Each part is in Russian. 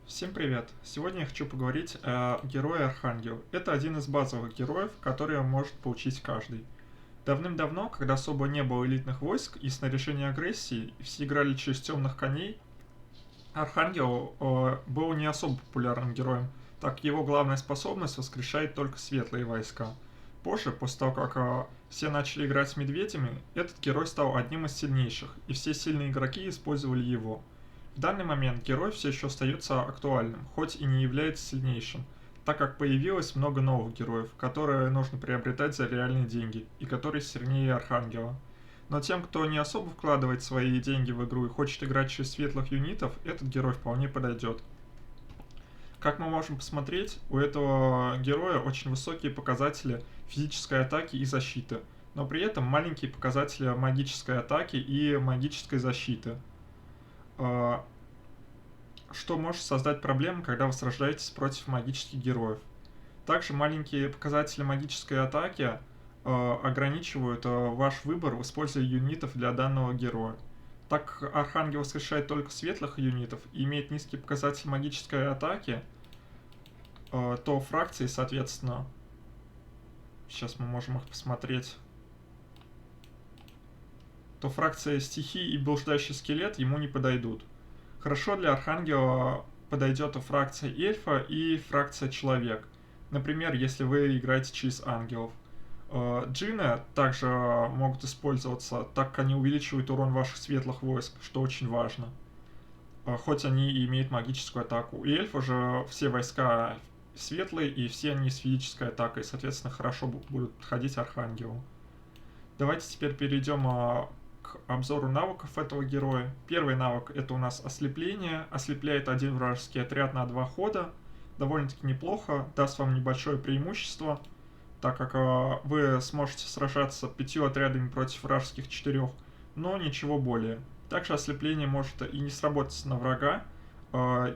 Всем привет! Сегодня я хочу поговорить о герое Архангел. Это один из базовых героев, который может получить каждый. Давным-давно, когда особо не было элитных войск и снаряжения агрессии, и все играли через темных коней, Архангел был не особо популярным героем, так как его главная способность воскрешает только светлые войска. Позже, после того, как все начали играть с медведями, этот герой стал одним из сильнейших, и все сильные игроки использовали его. В данный момент герой все еще остается актуальным, хоть и не является сильнейшим, так как появилось много новых героев, которые нужно приобретать за реальные деньги, и которые сильнее Архангела. Но тем, кто не особо вкладывает свои деньги в игру и хочет играть через светлых юнитов, этот герой вполне подойдет. Как мы можем посмотреть, у этого героя очень высокие показатели физической атаки и защиты, но при этом маленькие показатели магической атаки и магической защиты, что может создать проблемы, когда вы сражаетесь против магических героев. Также маленькие показатели магической атаки ограничивают ваш выбор в использовании юнитов для данного героя. Так как Архангел воскрешает только светлых юнитов и имеет низкий показатель магической атаки, то фракции, соответственно, сейчас мы можем их посмотреть, то фракция стихии и блуждающий скелет ему не подойдут. Хорошо для Архангела подойдет фракция эльфа и фракция человек. Например, если вы играете через ангелов. Джины также могут использоваться, так как они увеличивают урон ваших светлых войск, что очень важно. Хоть они и имеют магическую атаку. У эльфа же все войска светлые, и все они с физической атакой, соответственно, хорошо будут подходить Архангелу. Давайте теперь перейдем к обзору навыков этого героя. Первый навык — это у нас ослепление. Ослепляет один вражеский отряд на 2 хода. Довольно-таки неплохо, даст вам небольшое преимущество, так как вы сможете сражаться 5 отрядами против вражеских 4, но ничего более. Также ослепление может и не сработать на врага,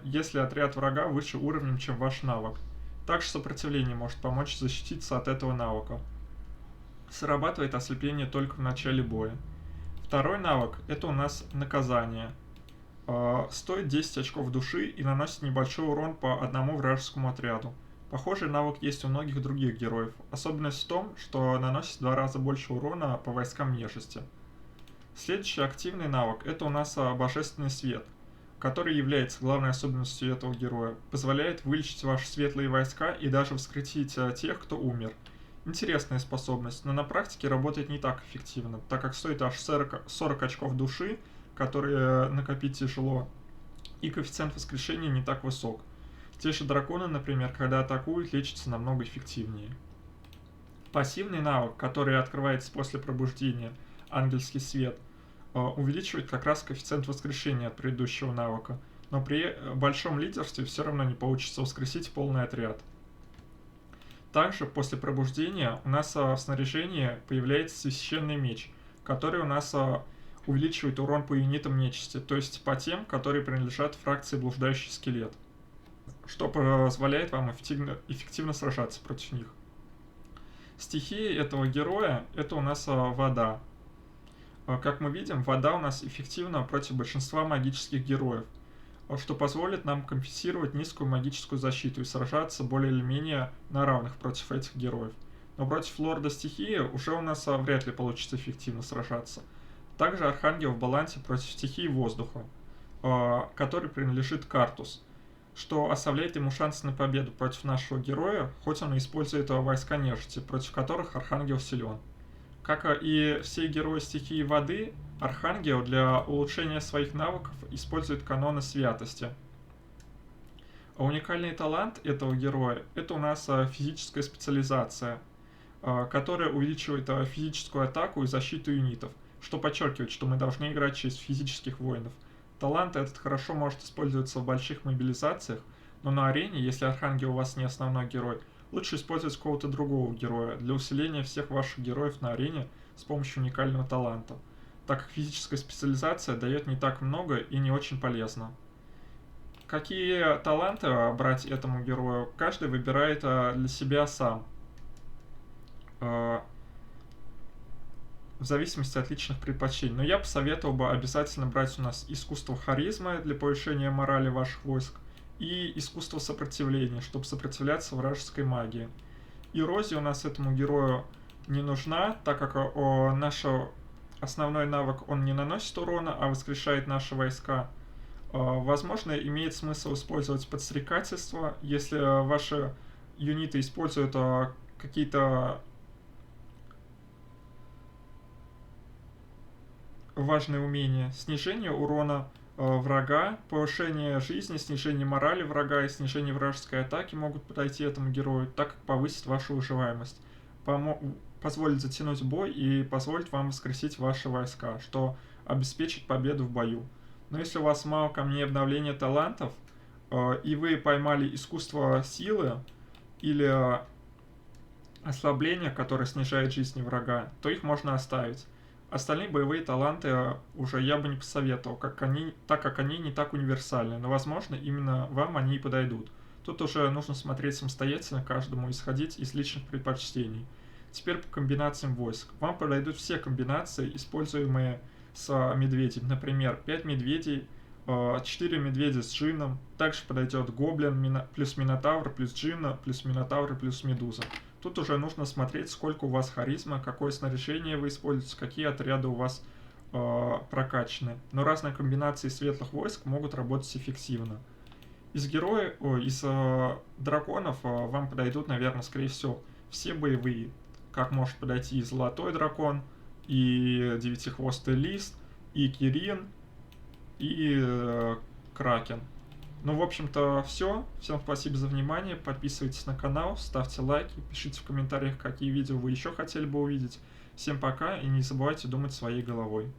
если отряд врага выше уровнем, чем ваш навык. Также сопротивление может помочь защититься от этого навыка. Срабатывает ослепление только в начале боя. Второй навык — это у нас наказание. Стоит 10 очков души и наносит небольшой урон по одному вражескому отряду. Похожий навык есть у многих других героев. Особенность в том, что наносит в 2 раза больше урона по войскам нежити. Следующий активный навык — это у нас божественный свет, который является главной особенностью этого героя. Позволяет вылечить ваши светлые войска и даже вскрытить тех, кто умер. Интересная способность, но на практике работает не так эффективно, так как стоит аж 40 очков души, которые накопить тяжело, и коэффициент воскрешения не так высок. Те же драконы, например, когда атакуют, лечатся намного эффективнее. Пассивный навык, который открывается после пробуждения, ангельский свет, увеличивает как раз коэффициент воскрешения от предыдущего навыка, но при большом лидерстве все равно не получится воскресить полный отряд. Также после пробуждения у нас в снаряжении появляется священный меч, который у нас увеличивает урон по юнитам нечисти, то есть по тем, которые принадлежат фракции блуждающий скелет, что позволяет вам эффективно сражаться против них. Стихия этого героя — это у нас вода. Как мы видим, вода у нас эффективна против большинства магических героев, что позволит нам компенсировать низкую магическую защиту и сражаться более или менее на равных против этих героев. Но против лорда стихии уже у нас вряд ли получится эффективно сражаться. Также Архангел в балансе против стихии воздуха, который принадлежит Картус, что оставляет ему шансы на победу против нашего героя, хоть он и использует войска нежити, против которых Архангел силен. Как и все герои стихии воды, Архангел для улучшения своих навыков использует каноны святости. Уникальный талант этого героя — это у нас физическая специализация, которая увеличивает физическую атаку и защиту юнитов, что подчеркивает, что мы должны играть через физических воинов. Талант этот хорошо может использоваться в больших мобилизациях, но на арене, если Архангел у вас не основной герой, лучше использовать какого-то другого героя для усиления всех ваших героев на арене с помощью уникального таланта, так как физическая специализация дает не так много и не очень полезна. Какие таланты брать этому герою, каждый выбирает для себя сам, в зависимости от личных предпочтений. Но я посоветовал бы обязательно брать у нас искусство харизмы для повышения морали ваших войск и искусство сопротивления, чтобы сопротивляться вражеской магии. Эрозия у нас этому герою не нужна, так как наш основной навык, он не наносит урона, а воскрешает наши войска. Возможно, имеет смысл использовать подстрекательство, если ваши юниты используют какие-то важные умения. Снижение урона врага, повышение жизни, снижение морали врага и снижение вражеской атаки могут подойти этому герою, так как повысит вашу выживаемость. Позволит затянуть бой и позволит вам воскресить ваши войска, что обеспечит победу в бою. Но если у вас мало камней обновления талантов, и вы поймали искусство силы или ослабление, которое снижает жизни врага, то их можно оставить. Остальные боевые таланты уже я бы не посоветовал, так как они не так универсальны, но, возможно, именно вам они и подойдут. Тут уже нужно смотреть самостоятельно каждому, исходить из личных предпочтений. Теперь по комбинациям войск. Вам подойдут все комбинации, используемые с медведем. Например, 5 медведей, 4 медведя с джинном. Также подойдет гоблин плюс минотавр, плюс джинна, плюс минотавр плюс медуза. Тут уже нужно смотреть, сколько у вас харизма, какое снаряжение вы используете, какие отряды у вас прокачаны. Но разные комбинации светлых войск могут работать эффективно. Из драконов вам подойдут, наверное, скорее всего, все боевые. Как может подойти и золотой дракон, и девятихвостый лист, и Кирин, и Кракен. Ну, в общем-то, все. Всем спасибо за внимание. Подписывайтесь на канал, ставьте лайки, пишите в комментариях, какие видео вы еще хотели бы увидеть. Всем пока и не забывайте думать своей головой.